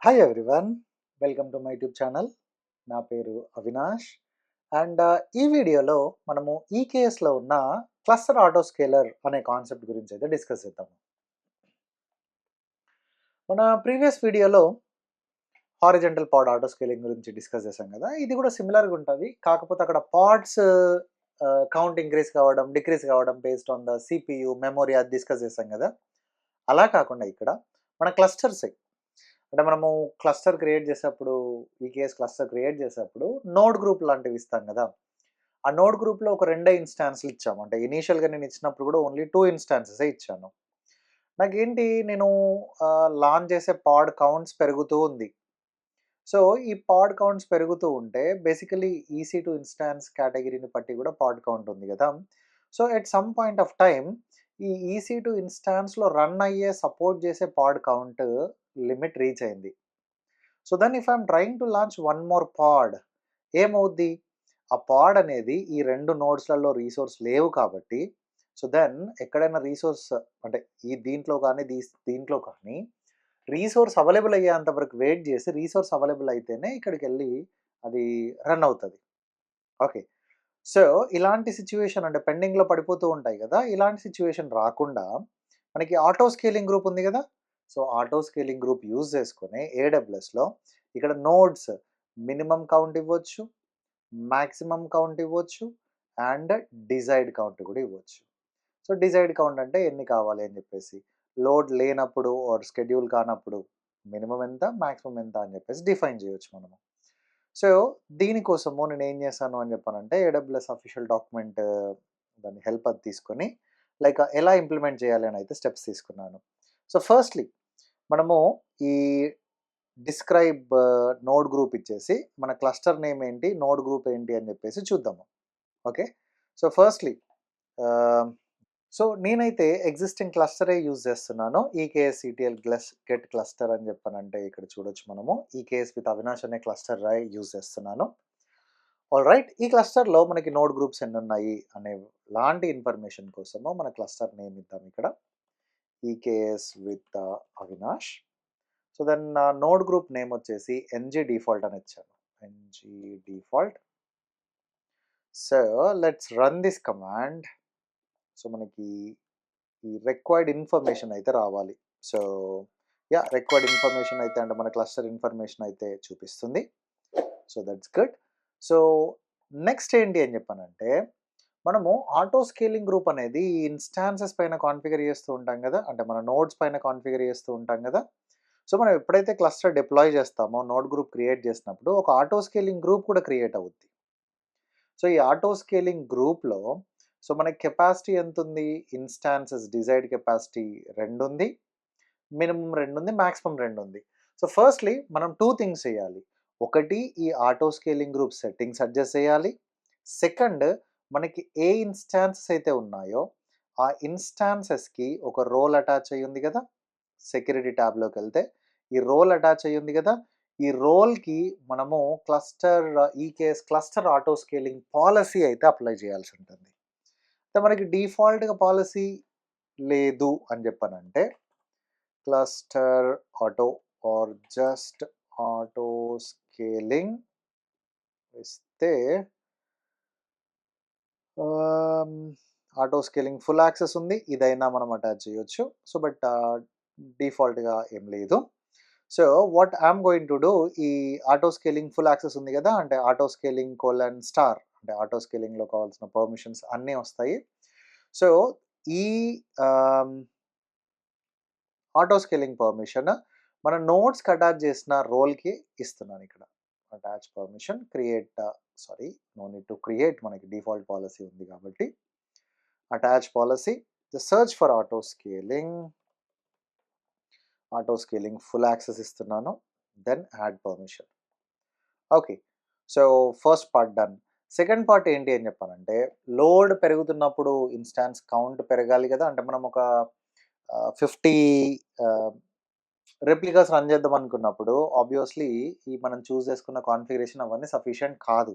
Hi everyone, welcome to my YouTube channel. నా పేరు Avinash. And ఈ వీడియోలో మనము ఈకేఎస్లో ఉన్న క్లస్టర్ ఆటో స్కేలర్ అనే కాన్సెప్ట్ గురించి అయితే డిస్కస్ చేద్దాము. మన ప్రీవియస్ వీడియోలో హారిజంటల్ పాడ్ ఆటో స్కేలింగ్ గురించి డిస్కస్ చేసాం కదా. ఇది కూడా సిమిలర్గా ఉంటుంది, కాకపోతే అక్కడ పాడ్స్ కౌంట్ ఇంక్రీజ్ కావడం, డిక్రీజ్ కావడం based on the CPU memory అది డిస్కస్ చేసాం కదా. అలా కాకుండా ఇక్కడ మన క్లస్టర్స్ అంటే మనము క్లస్టర్ క్రియేట్ చేసేటప్పుడు, ఈకేఎస్ క్లస్టర్ క్రియేట్ చేసేటప్పుడు నోడ్ గ్రూప్ లాంటివి ఇస్తాం కదా. ఆ నోడ్ గ్రూప్లో ఒక 2 ఇన్స్టాన్స్లు ఇచ్చాము. అంటే ఇనీషియల్గా నేను ఇచ్చినప్పుడు కూడా ఓన్లీ 2 ఇన్స్టాన్సెసే ఇచ్చాను. నాకేంటి, నేను లాంచ్ చేసే పాడ్ కౌంట్స్ పెరుగుతూ ఉంది. సో ఈ పాడ్ కౌంట్స్ పెరుగుతూ ఉంటే బేసికలీ EC2 ఇన్స్టాన్స్ కేటగిరీని బట్టి కూడా పాడ్ కౌంట్ ఉంది కదా. So at some point of time ఈ EC2 ఇన్స్టాన్స్లో రన్ అయ్యే సపోర్ట్ చేసే పాడ్ కౌంట్ లిమిట్ రీచ్ అయింది. So then if I'm trying to launch one more pod, ఏమవుద్ది, ఆ పాడ్ అనేది ఈ 2 నోడ్స్లలో రీసోర్స్ లేవు కాబట్టి, సో దెన్ ఎక్కడైనా రీసోర్స్ అంటే ఈ దీంట్లో కానీ దీంట్లో కానీ రీసోర్స్ అవైలబుల్ అయ్యేంత వరకు వెయిట్ చేసి, రీసోర్స్ అవైలబుల్ అయితేనే ఇక్కడికి వెళ్ళి అది రన్ అవుతుంది. ఓకే, సో ఇలాంటి సిచ్యువేషన్ అంటే పెండింగ్లో పడిపోతూ ఉంటాయి కదా. ఇలాంటి సిచ్యువేషన్ రాకుండా మనకి ఆటో స్కేలింగ్ గ్రూప్ ఉంది కదా. So auto scaling group use చేసుకొని ఏడబ్ల్యూఎస్లో ఇక్కడ నోడ్స్ మినిమం కౌంట్ ఇవ్వచ్చు, మ్యాక్సిమం కౌంట్ ఇవ్వచ్చు, అండ్ డిజైర్డ్ కౌంట్ కూడా ఇవ్వచ్చు. సో డిజైర్డ్ కౌంట్ అంటే ఎన్ని కావాలి అని చెప్పేసి, లోడ్ లేనప్పుడు ఆర్ షెడ్యూల్ కానప్పుడు మినిమం ఎంత, మ్యాక్సిమం ఎంత అని చెప్పేసి డిఫైన్ చేయొచ్చు మనము. సో దీనికోసము నేను ఏం చేశాను అని చెప్పానంటే, ఏడబ్ల్యూఎస్ అఫీషియల్ డాక్యుమెంట్ దాని హెల్ప్ అది తీసుకొని లైక్ ఎలా ఇంప్లిమెంట్ చేయాలి అని అయితే స్టెప్స్ తీసుకున్నాను. సో ఫస్ట్లీ మనము ఈ డిస్క్రైబ్ నోడ్ గ్రూప్ ఇచ్చేసి మన క్లస్టర్ నేమ్ ఏంటి, నోడ్ గ్రూప్ ఏంటి అని చెప్పేసి చూద్దాము. ఓకే, సో ఫస్ట్లీ సో నేనైతే ఎగ్జిస్టింగ్ క్లస్టరే యూజ్ చేస్తున్నాను. ఈకేఎస్ ఈటీఎల్ గెట్ క్లస్టర్ అని చెప్పానంటే ఇక్కడ చూడొచ్చు మనము ఈకేఎస్ విత్ అవినాష్ అనే క్లస్టర్ యూజ్ చేస్తున్నాను. ఆల్ రైట్, ఈ క్లస్టర్లో మనకి నోడ్ గ్రూప్స్ ఎన్ని ఉన్నాయి అనే లాంటి ఇన్ఫర్మేషన్ కోసము మన క్లస్టర్ నేమ్ ఇద్దాం ఇక్కడ, EKS with Avinash. So then node group name వచ్చేసి ఎన్జీ డిఫాల్ట్ అని ఇచ్చాను, NG default. So let's run this command. So మనకి ఈ రిక్వైర్డ్ ఇన్ఫర్మేషన్ అయితే రావాలి. సో యా, రిక్వైర్డ్ ఇన్ఫర్మేషన్ అయితే అంటే మన క్లస్టర్ ఇన్ఫర్మేషన్ అయితే చూపిస్తుంది. So that's good. So next ఏంటి అని చెప్పానంటే, మనము ఆటో స్కేలింగ్ గ్రూప్ అనేది ఇన్స్టాన్సెస్ పైన కాన్ఫిగర్ చేస్తూ ఉంటాం కదా, అంటే మన నోడ్స్ పైన కాన్ఫిగర్ చేస్తూ ఉంటాం కదా. సో మనం ఎప్పుడైతే క్లస్టర్ డిప్లాయ్ చేస్తామో, నోడ్ గ్రూప్ క్రియేట్ చేసినప్పుడు ఒక ఆటో స్కేలింగ్ గ్రూప్ కూడా క్రియేట్ అవుద్ది. సో ఈ ఆటో స్కేలింగ్ గ్రూప్లో సో మనకి కెపాసిటీ ఎంత ఉంది, ఇన్స్టాన్సెస్ డిజైర్డ్ కెపాసిటీ 2 ఉంది, మినిమం 2 ఉంది, మ్యాక్సిమం 2 ఉంది. సో ఫస్ట్లీ మనం 2 థింగ్స్ చేయాలి. ఒకటి, ఈ auto scaling group settings adjust చేయాలి. సెకండ్, మనకి ఏ ఇన్స్టాన్సెస్ అయితే ఉన్నాయో ఆ ఇన్స్టాన్సెస్కి ఒక రోల్ అటాచ్ అయ్యి ఉంది కదా. సెక్యూరిటీ ట్యాబ్లోకి వెళ్తే ఈ రోల్ అటాచ్ అయ్యి ఉంది కదా. ఈ రోల్కి మనము cluster EKS cluster auto scaling policy అయితే అప్లై చేయాల్సి ఉంటుంది. అయితే మనకి డిఫాల్ట్గా పాలసీ లేదు అని చెప్పానంటే, cluster auto or just auto scaling ఇస్తే ఆటో స్కేలింగ్ ఫుల్ యాక్సెస్ ఉంది, ఇదైనా మనం అటాచ్ చేయొచ్చు. సో బట్ డిఫాల్ట్గా ఏం లేదు. So what I'm going to do, ఈ ఆటో స్కేలింగ్ ఫుల్ యాక్సెస్ ఉంది కదా, అంటే ఆటో స్కేలింగ్ కోలన్ స్టార్ అంటే ఆటో స్కేలింగ్లో కావాల్సిన పర్మిషన్స్ అన్నీ వస్తాయి. సో ఈ ఆటో స్కేలింగ్ పర్మిషన్ మన నోట్స్కి అటాచ్ చేసిన రోల్కి ఇస్తున్నాను ఇక్కడ. Attach permission create, sorry no need to create, మనకి డిఫాల్ట్ పాలసీ ఉంది కాబట్టి attach policy, the search for auto scaling full access ఇస్తున్నాను, then add permission. Okay, so first part done. Second part ఏంటి అని చెప్పానంటే, లోడ్ పెరుగుతున్నప్పుడు ఇన్స్టాన్స్ కౌంట్ పెరగాలి కదా. అంటే మనం ఒక 50 రెప్లికాస్ రన్ చేద్దాం అనుకున్నప్పుడు ఆబ్వియస్లీ ఈ మనం చూస్ చేసుకున్న కాన్ఫిగరేషన్ అవన్నీ సఫిషియంట్ కాదు.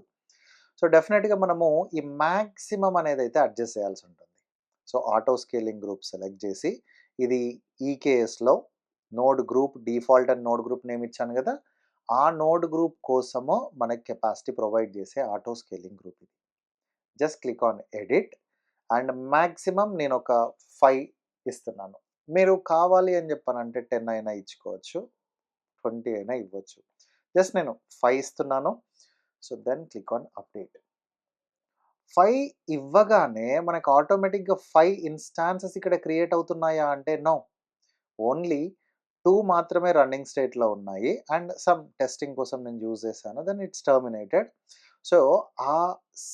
సో డెఫినెట్గా మనము ఈ మ్యాక్సిమం అనేది అయితే అడ్జస్ట్ చేయాల్సి ఉంటుంది. So auto scaling group select చేసి ఇది ఈకేఎస్లో node group default and node group name ఇచ్చాను కదా, ఆ నోడ్ గ్రూప్ కోసము మనకి కెపాసిటీ ప్రొవైడ్ చేసే ఆటో స్కేలింగ్ గ్రూప్ ఇది. Just click on edit and maximum నేను ఒక 5 ఇస్తున్నాను. మీరు కావాలి అని చెప్పానంటే 10 అయినా ఇచ్చుకోవచ్చు, 20 అయినా ఇవ్వచ్చు. జస్ట్ నేను 5 ఇస్తున్నాను. So then click on update. 5 ఇవ్వగానే మనకు ఆటోమేటిక్‌గా 5 ఇన్‌స్టాన్సెస్ ఇక్కడ క్రియేట్ అవుతున్నాయా అంటే నో. ఓన్లీ 2 మాత్రమే రన్నింగ్ స్టేట్‌లో ఉన్నాయి. అండ్ సమ్ టెస్టింగ్ కోసం నేను యూజ్ చేశాను. Then it's terminated. సో, ఆ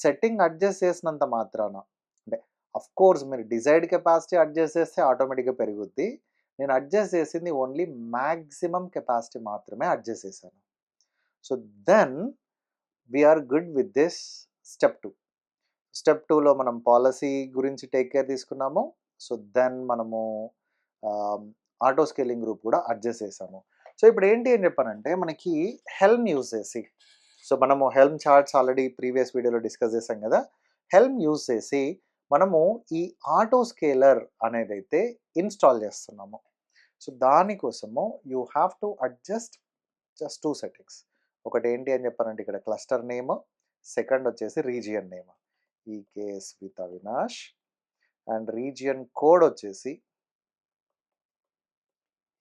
సెట్టింగ్ అడ్జస్ట్ చేసినంత మాత్రాన అంటే ఆఫ్‌కోర్స్ మీరు డిజైర్డ్ కెపాసిటీ అడ్జస్ట్ చేస్తే ఆటోమేటిక్‌గా పెరుగుద్ది. నేను అడ్జస్ట్ చేసింది ఓన్లీ మాక్సిమం కెపాసిటీ మాత్రమే అడ్జస్ట్ చేశాను. So, then we are good with this step 2. Step 2లో మనం పాలిసీ గురించి టేక్ కేర్ తీసుకున్నాము. సో, దెన్ మనము ఆటో స్కేలింగ్ గ్రూప్ కూడా అడ్జస్ట్ చేసాము. సో, ఇప్పుడు ఏంటి అని చెప్పానంటే మనకి హెల్మ్ యూజ్ చేసి, సో, మనము హెల్మ్ చార్ట్స్ ఆల్రెడీ ప్రీవియస్ వీడియోలో డిస్కస్ చేసాం కదా. హెల్మ్ యూజ్ చేసి మనము ఈ ఆటో స్కేలర్ అనేదైతే ఇన్‌స్టాల్ చేస్తున్నాము. సో, దానికోసము you have to adjust just 2 settings. ఒకటి ఏంటి అని చెప్పానంటే ఇక్కడ క్లస్టర్ నేమ్, సెకండ్ వచ్చేసి region name. EKS with Avinash and region code వచ్చేసి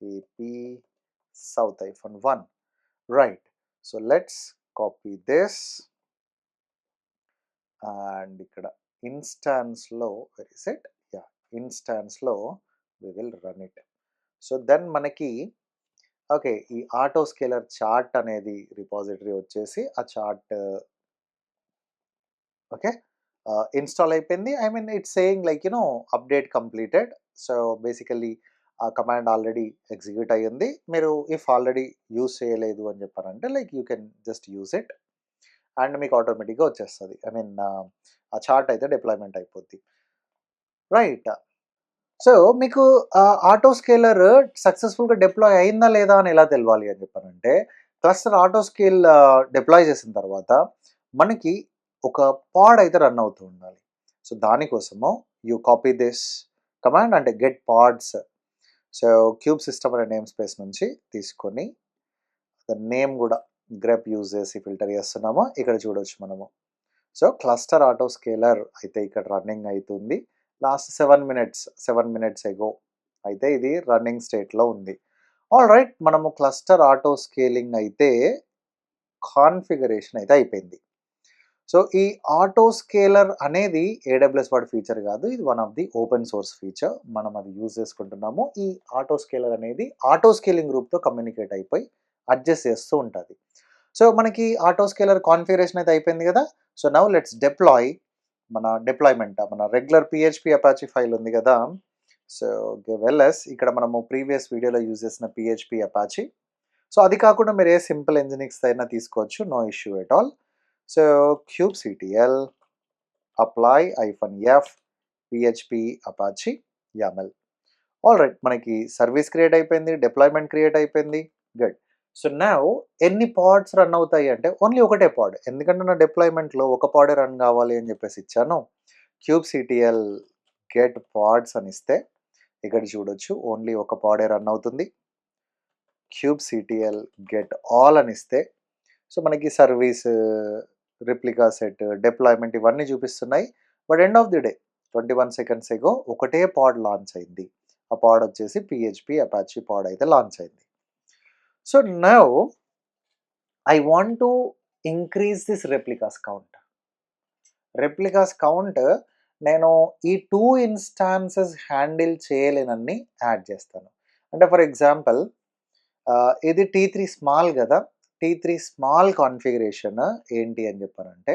AP south -1. Right. So let's copy this and ఇక్కడ ఇన్స్టాన్స్లో వెరీ సెట్ యా ఇన్స్టాన్స్లో we will run it. So then మనకి ఓకే ఈ ఆటో స్కేలర్ చార్ట్ అనేది repository వచ్చేసి ఆ చార్ట్ ఓకే ఇన్స్టాల్ అయిపోయింది. I mean it's saying like update completed. So basically ఆ కమాండ్ ఆల్రెడీ ఎగ్జిక్యూట్ అయ్యింది. మీరు ఇఫ్ ఆల్రెడీ యూజ్ చేయలేదు అని చెప్పారంటే like you can just use it and మీకు ఆటోమేటిక్గా వచ్చేస్తుంది. ఐ మీన్ ఆ చార్ట్ అయితే డిప్లాయ్మెంట్ అయిపోద్ది. రైట్. సో మీకు ఆటో స్కేలర్ సక్సెస్ఫుల్గా డిప్లాయ్ అయిందా లేదా అని ఎలా తెలవాలి అని చెప్పానంటే క్లస్టర్ ఆటో స్కేల్ డిప్లాయ్ చేసిన తర్వాత మనకి ఒక పాడ్ అయితే రన్ అవుతూ ఉండాలి. సో దానికోసము యూ కాపీ దిస్ కమాండ్ అంటే get pods. So kube system అనే నేమ్ స్పేస్ నుంచి తీసుకొని నేమ్ కూడా గ్రెప్ యూజ్ చేసి ఫిల్టర్ చేస్తున్నాము. ఇక్కడ చూడొచ్చు మనము. సో క్లస్టర్ ఆటో స్కేలర్ అయితే ఇక్కడ రన్నింగ్ అవుతుంది. లాస్ట్ 7 మినిట్స్ ఎగో అయితే ఇది రన్నింగ్ స్టేట్లో ఉంది. ఆల్ రైట్, మనము క్లస్టర్ ఆటో స్కేలింగ్ అయితే కాన్ఫిగరేషన్ అయితే అయిపోయింది. సో ఈ ఆటో స్కేలర్ అనేది ఏడబ్ల్యూఎస్ వాడి ఫీచర్ కాదు, ఇది one of the open source feature. మనం అది యూజ్ చేసుకుంటున్నాము. ఈ ఆటో స్కేలర్ అనేది ఆటో స్కేలింగ్ గ్రూప్తో కమ్యూనికేట్ అయిపోయి అడ్జస్ట్ చేస్తూ ఉంటుంది. సో మనకి ఆటో స్కేలర్ కాన్ఫిగరేషన్ అయితే అయిపోయింది కదా. సో నౌ లెట్స్ డిప్లాయ్ మన డిప్లాయ్మెంట్ మన రెగ్యులర్ పిహెచ్పి అపాచీ ఫైల్ ఉంది కదా. సో గివ్ ఇక్కడ మనము ప్రీవియస్ వీడియోలో యూజ్ చేసిన పిహెచ్పి అపాచీ. సో అది కాకుండా మీరు ఏ సింపుల్ ఇంజినిక్స్ అయినా తీసుకోవచ్చు, no issue at all. So kubectl apply -f php apache yaml. All right, మనకి సర్వీస్ క్రియేట్ అయిపోయింది, డిప్లాయ్మెంట్ క్రియేట్ అయిపోయింది. గుడ్. సో నౌ ఎన్ని పాడ్స్ రన్ అవుతాయి అంటే ఓన్లీ ఒకటే పాడ్, ఎందుకంటే నా డిప్లాయ్మెంట్లో ఒక పాడే రన్ కావాలి అని చెప్పేసి ఇచ్చాను. kubectl గెట్ పాడ్స్ అని ఇస్తే ఇక్కడ చూడొచ్చు ఓన్లీ ఒక పాడే రన్ అవుతుంది. kubectl గెట్ ఆల్ అని ఇస్తే సో మనకి సర్వీస్, రిప్లికా సెట్, డిప్లాయ్మెంట్ ఇవన్నీ చూపిస్తున్నాయి. But end of the day 21 seconds ago ఒకటే పాడ్ లాంచ్ అయింది. ఆ పాడ్ వచ్చేసి పిహెచ్పి అపాచీ పాడ్ అయితే లాంచ్ అయింది. So now I want to increase this replicas count. Replicas count నేను ఈ 2 ఇన్స్టాన్సెస్ హ్యాండిల్ చేయలేనన్ని యాడ్ చేస్తాను. అంటే ఫర్ ఎగ్జాంపుల్ ఇది T3 స్మాల్ కదా. T3 స్మాల్ కాన్ఫిగరేషన్ ఏంటి అని చెప్పానంటే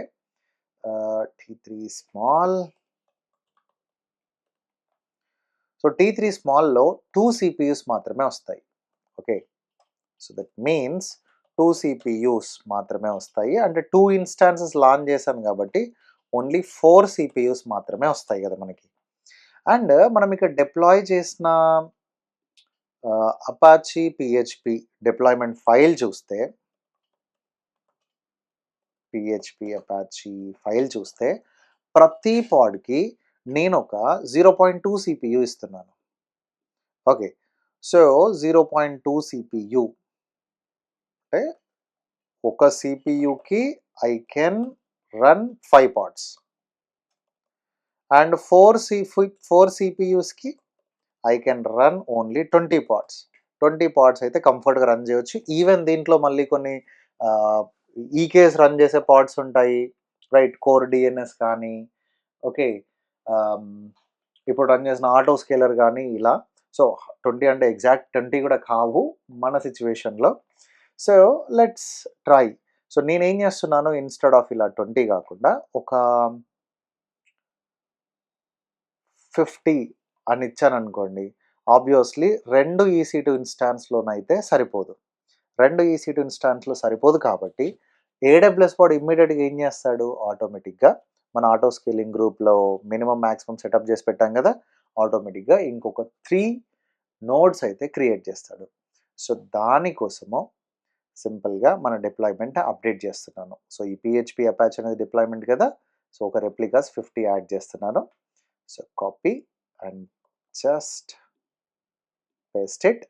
T3 small. So T3 స్మాల్లో 2 CPUs మాత్రమే వస్తాయి. Okay, so that means 2 CPUs మాత్రమే వస్తాయి. అంటే 2 ఇన్స్టాన్సెస్ లాంచ్ చేశాను కాబట్టి ఓన్లీ 4 సిపియూస్ మాత్రమే వస్తాయి కదా మనకి. అండ్ మనం ఇక్కడ డిప్లాయ్ చేసిన అపాచీ పిహెచ్పి డిప్లాయ్మెంట్ ఫైల్ చూస్తే పిహెచ్పి అపాచీ ఫైల్ చూస్తే ప్రతి పాడ్కి నేను ఒక 0.2 CPU ఇస్తున్నాను. ఓకే. సో 0.2 CPU అంటే ఒక CPUకి I can run 5 parts and 4 CPUస్కి I can run only 20 parts. 20 parts అయితే కంఫర్ట్‌గా రన్ చేయొచ్చు. ఈవెన్ దీంట్లో మళ్ళీ కొన్ని ఈకేఎస్ రన్ చేసే పార్ట్స్ ఉంటాయి. రైట్, కోర్ డిఎన్ఎస్ కానీ, ఓకే, ఆహ్, ఇప్పుడు రన్ చేసిన ఆటో స్కేలర్ కానీ ఇలా. సో 20 అంటే ఎగ్జాక్ట్ 20 కూడా కావు మన సిట్యుయేషన్‌లో. So let's try. సో నేనేం చేస్తున్నాను, ఇన్‌స్టెడ్ ఆఫ్ ఇలా 20 కాకుండా ఒక 50 అని ఇచ్చాననుకోండి, ఆబ్వియస్లీ 2 EC2 ఇన్స్టాన్స్‌లోనైతే సరిపోదు. 2 EC2 ఇన్స్టాన్స్‌లో సరిపోదు కాబట్టి ఏడబ్ల్యూఎస్ వాడు ఇమ్మీడియట్‌గా ఏం చేస్తాడు, ఆటోమేటిక్‌గా మన ఆటో స్కేలింగ్ గ్రూప్‌లో మినిమమ్ మాక్సిమం సెటప్ చేసి పెట్టాం కదా, ఆటోమేటిక్‌గా ఇంకొక 3 నోడ్స్ అయితే క్రియేట్ చేస్తాడు. సో దానికోసము సింపుల్‌గా మన డిప్లాయ్‌మెంట్ అప్డేట్ చేస్తున్నాను. సో ఈ PHP అపాచ్ అనేది డిప్లాయ్‌మెంట్ కదా, సో ఒక రెప్లికాస్ 50 యాడ్ చేస్తున్నాను. So copy and just paste it.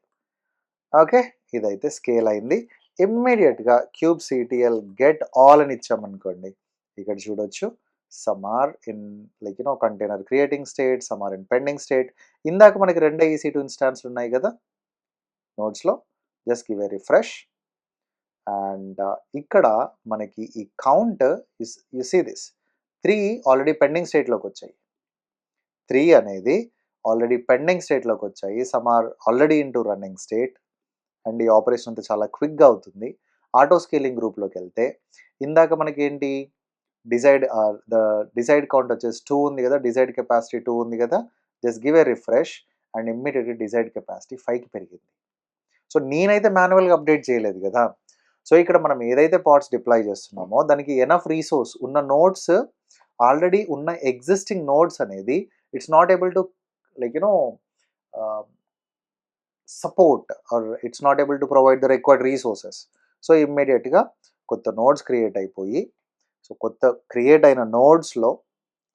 Okay, ఇదైతే స్కేల్ అయింది. ఇమ్మీడియట్‌గా kubectl గెట్ ఆల్ అని ఇచ్చామనుకోండి, ఇక్కడ చూడొచ్చు some are in like container creating state, some are in pending state. ఇందాక మనకి 2 EC2 ఇన్స్టాన్స్‌లు ఉన్నాయి కదా నోడ్స్‌లో. Just give a refresh and ఇక్కడ మనకి ఈ count you see this 3 already pending స్టేట్‌లోకి వచ్చాయి. 3 అనేది ఆల్రెడీ పెండింగ్ స్టేట్‌లోకి వచ్చాయి. Some are already into running state. And ఈ ఆపరేషన్ అంతా చాలా క్విక్‌గా అవుతుంది. ఆటో స్కేలింగ్ గ్రూప్‌లోకి వెళ్తే ఇందాక మనకేంటి ద డిసైడ్ కౌంట్ వచ్చేసి 2 ఉంది కదా, డిసైడ్ కెపాసిటీ 2 ఉంది కదా. Just give a refresh and ఇమ్మీడియేట్‌గా డిసైడ్ కెపాసిటీ 5కి పెరిగింది. సో నేనైతే మాన్యువల్‌గా అప్డేట్ చేయలేదు కదా. సో ఇక్కడ మనం ఏదైతే పార్ట్స్ డిప్లాయ్ చేస్తున్నామో దానికి ఎనఫ్ రిసోర్స్ ఉన్న నోడ్స్, ఆల్రెడీ ఉన్న ఎగ్జిస్టింగ్ నోడ్స్ అనేది it's not able to like support or it's not able to provide the required resources. So ఇమ్మీడియట్‌గా కొత్త నోడ్స్ క్రియేట్ అయిపోయి, సో కొత్త క్రియేట్ అయిన నోడ్స్‌లో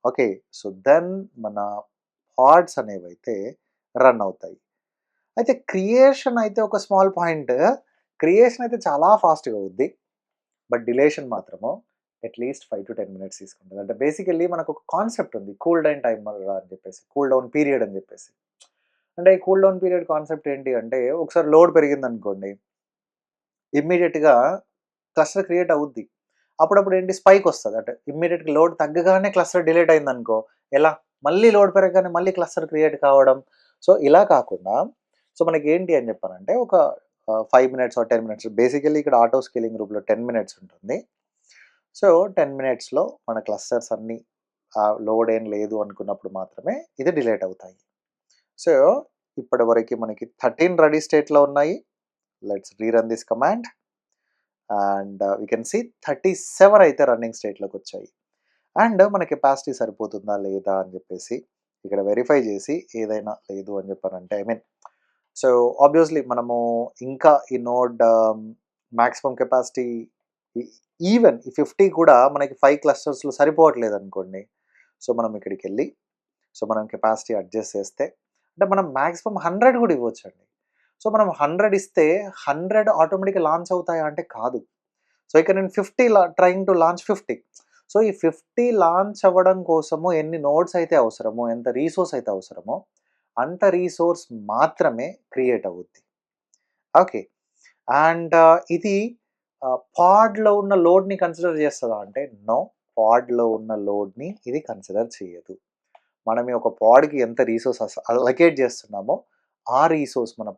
ఓకే, సో దెన్ మన పార్ట్స్ అనేవైతే రన్ అవుతాయి. అయితే క్రియేషన్ అయితే ఒక స్మాల్ పాయింట్. క్రియేషన్ అయితే చాలా ఫాస్ట్‌గా అవుద్ది. బట్ డిలేషన్ మాత్రము అట్‌లీస్ట్ 5-10 మినిట్స్ తీసుకుంటది. అంటే బేసికల్లీ మనకొక కాన్సెప్ట్ ఉంది. కూల్ డౌన్ టైమర్ అని చెప్పేసి, కూల్ డౌన్ పీరియడ్ అని చెప్పేసి. అంటే ఈ కూల్ డౌన్ పీరియడ్ కాన్సెప్ట్ ఏంటి అంటే, ఒకసారి లోడ్ పెరిగిందనుకోండి, ఇమ్మీడియేట్‌గా క్లస్టర్ క్రియేట్ అవుద్ది. అప్పుడప్పుడు ఏంటి స్పైక్ వస్తది. అంటే ఇమ్మీడియేట్‌గా లోడ్ తగ్గగానే క్లస్టర్ డిలీట్ అయిందనుకో, ఎలా? మళ్ళీ లోడ్ పెరగగానే మళ్ళీ క్లస్టర్ క్రియేట్ కావడం. సో ఇలా కాకుండా సో మనకేంటి అని చెప్పానంటే ఒక 5 మినిట్స్ ఆర్ 10 మినిట్స్, బేసికల్లీ ఇక్కడ ఆటో స్కేలింగ్ గ్రూప్‌లో 10 మినిట్స్ ఉంటుంది. సో 10 మినిట్స్‌లో మన క్లస్టర్స్ అన్నీ లోడ్ ఏం లేదు అనుకున్నప్పుడు మాత్రమే ఇది డిలీట్ అవుతాయి. సో ఇప్పటివరకు మనకి 13 రెడీ స్టేట్‌లో ఉన్నాయి. Let's rerun this command and we can see 37 అయితే రన్నింగ్ స్టేట్‌లోకి వచ్చాయి. అండ్ మన కెపాసిటీ సరిపోతుందా లేదా అని చెప్పేసి ఇక్కడ వెరిఫై చేసి ఏదైనా లేదు అని చెప్పారంటే ఐ మీన్, సో ఆబ్వియస్లీ మనము ఇంకా ఈ నోడ్ మాక్సిమం కెపాసిటీ ఈవెన్ ఈ 50 కూడా మనకి 5 క్లస్టర్స్‌లో సరిపోవట్లేదు అనుకోండి. సో మనం ఇక్కడికి వెళ్ళి సో మనం కెపాసిటీ అడ్జస్ట్ చేస్తే అంటే మనం మాక్సిమం 100 కూడా ఇవ్వచ్చండి. సో మనం 100 ఇస్తే 100 ఆటోమేటిక్‌గా లాంచ్ అవుతాయా అంటే కాదు. సో ఇక్కడ నేను 50 ట్రైయింగ్ టు లాంచ్ 50. సో ఈ 50 లాంచ్ అవ్వడం కోసము ఎన్ని నోడ్స్ అయితే అవసరమో, ఎంత రిసోర్స్ అయితే అవసరమో అంత రిసోర్స్ మాత్రమే క్రియేట్ అవుద్ది. ఓకే. అండ్ ఇది పాడ్‌లో ఉన్న లోడ్‌ని కన్సిడర్ చేస్తదా అంటే నో. పాడ్‌లో ఉన్న లోడ్‌ని ఇది కన్సిడర్ చేయదు. మనం ఈ ఒక పాడ్‌కి ఎంత రిసోర్స్ అలొకేట్ చేస్తున్నామో ఆ రిసోర్స్ మన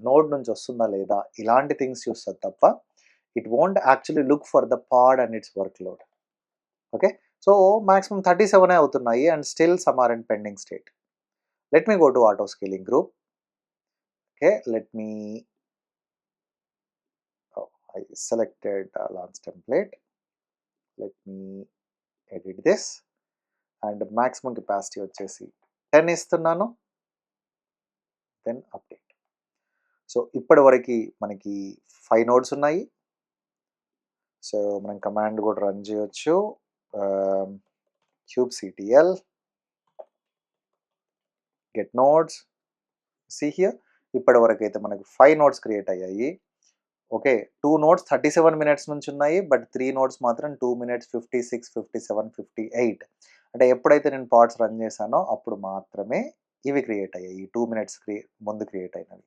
నోడ్ నుంచి వస్తుందా లేదా ఇలాంటి థింగ్స్ చూస్తది తప్ప it won't actually look for the pod and it's workload. Okay. So maximum 37 అవుతున్నాయి and still some are in pending state. Let me go to auto scaling group. Okay, let me I selected launch template. Let me edit this and maximum capacity వచ్చేసి 10 ఇస్తున్నాను. Then update. So ఇప్పటివరకు మనకి 5 nodes ఉన్నాయి. So మనం command కూడా run చేయొచ్చు. kubectl get nodes. See here ఇప్పటి వరకు అయితే మనకు 5 నోడ్స్ క్రియేట్ అయ్యాయి. ఓకే, 2 నోడ్స్ 37 మినిట్స్ నుంచి ఉన్నాయి, బట్ 3 నోడ్స్ మాత్రం 2 మినిట్స్ 56, 57, 58. అంటే ఎప్పుడైతే నేను పాడ్స్ రన్ చేశానో అప్పుడు మాత్రమే ఇవి క్రియేట్ అయ్యాయి, ఈ 2 మినిట్స్ ముందు క్రియేట్ అయినవి.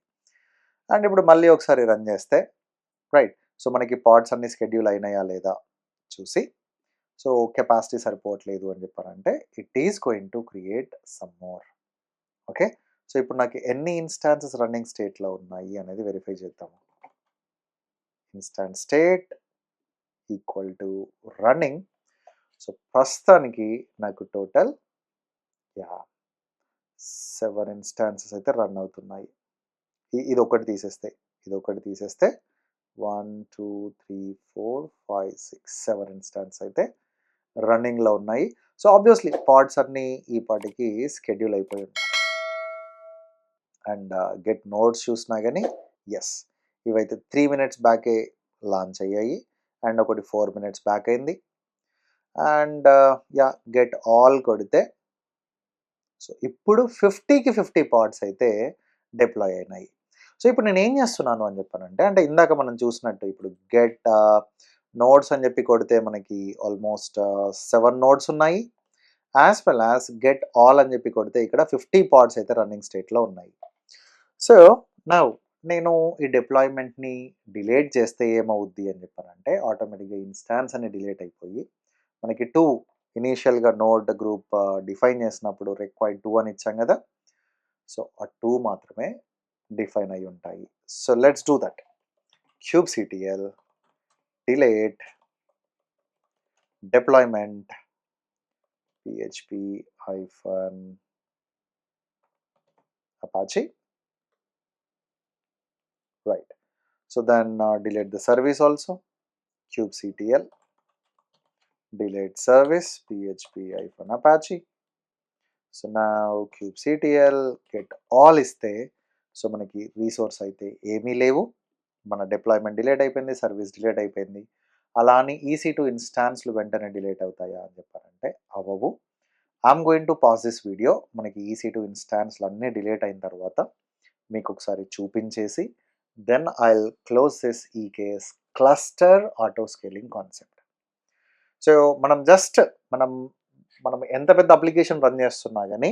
అండ్ ఇప్పుడు మళ్ళీ ఒకసారి రన్ చేస్తే రైట్, సో మనకి పాడ్స్ అన్ని షెడ్యూల్ అయినాయా లేదా చూసి, సో కెపాసిటీ సరిపోవట్లేదు అని చెప్పారంటే it is going to create some more. Okay, so ఇప్పుడు నాకు ఎన్ని ఇన్స్టాన్సెస్ రన్నింగ్ స్టేట్లో ఉన్నాయి అనేది వెరిఫై చేద్దాము. Instance state equal to running. So ప్రస్తుతానికి నాకు టోటల్ 7 ఇన్స్టాన్సెస్ అయితే రన్ అవుతున్నాయి. ఇది ఒకటి తీసేస్తే 1 2 3 4 5 6 7 ఇన్స్టాన్స్ అయితే రన్నింగ్లో ఉన్నాయి. సో ఆబ్వియస్లీ పాడ్స్ అన్నీ ఈ పాటికి షెడ్యూల్ అయిపోయి ఉన్నాయి. అండ్ గెట్ నోడ్స్ చూసినా కానీ ఎస్, ఇవైతే 3 మినిట్స్ బ్యాకే లాంచ్ అయ్యాయి, అండ్ ఒకటి 4 మినిట్స్ బ్యాక్ అయింది. అండ్ గెట్ ఆల్ కొడితే సో ఇప్పుడు 50కి 50 పాడ్స్ అయితే డిప్లాయ్ అయినాయి. సో ఇప్పుడు నేను ఏం చేస్తున్నాను అని చెప్పానంటే, అంటే ఇందాక మనం చూసినట్టు ఇప్పుడు గెట్ నోడ్స్ అని చెప్పి కొడితే మనకి ఆల్మోస్ట్ 7 నోడ్స్ ఉన్నాయి, as well as get all అని చెప్పి కొడితే ఇక్కడ 50 పాడ్స్ అయితే రన్నింగ్ స్టేట్లో ఉన్నాయి. సో నౌ నేను ఈ డిప్లాయ్మెంట్ని డిలీట్ చేస్తే ఏమవుద్ది అని చెప్పానంటే, ఆటోమేటిక్గా ఇన్స్టాన్స్ అని డిలీట్ అయిపోయి మనకి 2 ఇనీషియల్గా నోడ్ గ్రూప్ డిఫైన్ చేసినప్పుడు రిక్వైర్డ్ 2 అని ఇచ్చాం కదా, సో ఆ 2 మాత్రమే డిఫైన్ అయి ఉంటాయి. So let's do that. kubectl delete deployment php-apache, right. So then delete the service also, kubectl delete service php-apache. So నా kubectl get all ఇస్తే సో మనకి రీసోర్స్ అయితే ఏమీ లేవు, మన డిప్లాయ్మెంట్ డిలీట్ అయిపోయింది, సర్వీస్ డిలీట్ అయిపోయింది. అలా అని EC2 ఇన్స్టాన్స్లు వెంటనే డిలీట్ అవుతాయా అని చెప్పారంటే అవ్వవు. I'm going to pause this video. మనకి EC2 ఇన్స్టాన్స్లు అన్నీ డిలీట్ అయిన తర్వాత మీకు ఒకసారి చూపించేసి then I'll close this EKS cluster auto scaling concept. So మనం జస్ట్ మనం ఎంత పెద్ద అప్లికేషన్ రన్ చేస్తున్నా కానీ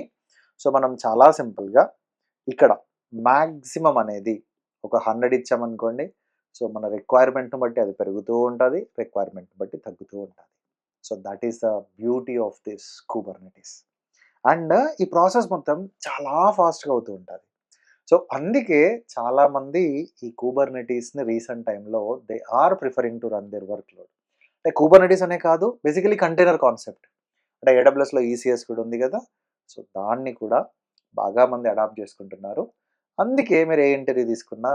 సో మనం చాలా సింపుల్గా ఇక్కడ మ్యాక్సిమం అనేది ఒక 100 ఇచ్చామనుకోండి, సో మన రిక్వైర్మెంట్ని బట్టి అది పెరుగుతూ ఉంటుంది, రిక్వైర్మెంట్ బట్టి తగ్గుతూ ఉంటుంది. So that is the beauty of this Kubernetes. And ఈ ప్రాసెస్ మొత్తం చాలా ఫాస్ట్గా అవుతూ ఉంటుంది. సో అందుకే చాలామంది ఈ కుబర్నెటీస్ని రీసెంట్ టైంలో they are preferring to run their work load. అంటే కుబర్నెటీస్ అనే కాదు, బేసికలీ కంటైనర్ కాన్సెప్ట్. అంటే AWSలో ECS కూడా ఉంది కదా, సో దాన్ని కూడా బాగా మంది అడాప్ట్ చేసుకుంటున్నారు. అందుకే మీరు ఏ ఇంటర్వ్యూ తీసుకున్నా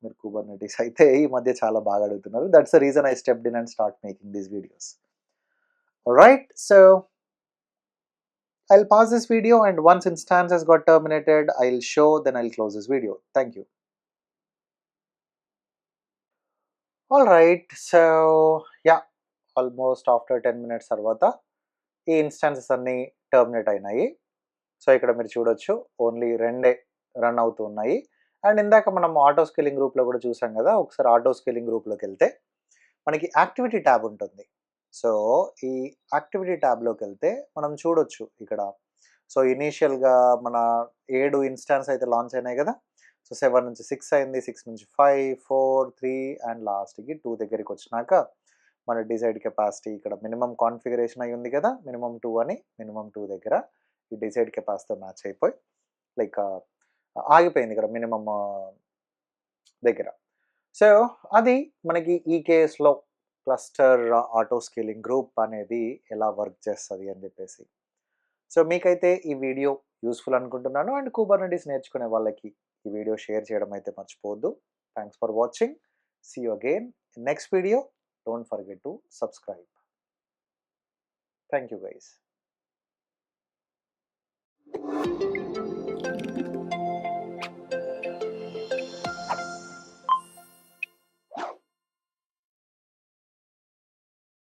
మీరు కుబర్నెటీస్ అయితే ఈ మధ్య చాలా బాగా అడుగుతున్నారు. That's the reason I stepped in and start making these videos. Right, so I'll pause this video, and once instance has got terminated, I'll show, then I'll close this video. Thank you. All right, so yeah, almost after 10 minutes తర్వాత ఈ instances అన్నీ terminate అయినాయి. So ఇక్కడ మీరు చూడొచ్చు only 2 run అవుతూ ఉన్నాయి. And ఇందాక మనం ఆటో స్కేలింగ్ గ్రూప్లో కూడా చూసాం కదా, ఒకసారి ఆటో స్కేలింగ్ గ్రూప్లోకి వెళ్తే మనకి యాక్టివిటీ ట్యాబ్ ఉంటుంది. సో ఈ యాక్టివిటీ ట్యాబ్లోకి వెళ్తే మనం చూడొచ్చు ఇక్కడ. సో ఇనీషియల్గా మన 7 ఇన్స్టాన్స్ అయితే లాంచ్ అయినాయి కదా. సో 7 నుంచి 6 అయింది, 6 నుంచి 5, 4, 3 అండ్ లాస్ట్కి 2 దగ్గరికి వచ్చినాక మన డిసైడ్ కెపాసిటీ ఇక్కడ మినిమం కాన్ఫిగరేషన్ అయి ఉంది కదా, మినిమం 2 అని, మినిమం 2 దగ్గర ఈ డిసైడ్ కెపాసిటీతో మ్యాచ్ అయిపోయి లైక్ ఆగిపోయింది ఇక్కడ మినిమం దగ్గర. సో అది మనకి ఈ కేసులో క్లస్టర్ ఆటో స్కేలింగ్ గ్రూప్ అనేది ఎలా వర్క్ చేస్తుంది అని చెప్పేసి. సో మీకైతే ఈ వీడియో యూస్ఫుల్ అనుకుంటున్నాను. అండ్ కుబర్నెటీస్ నేర్చుకునే వాళ్ళకి ఈ వీడియో షేర్ చేయడం అయితే మర్చిపోవద్దు. Thanks for watching. See you again in next video. Don't forget to subscribe. Thank you guys.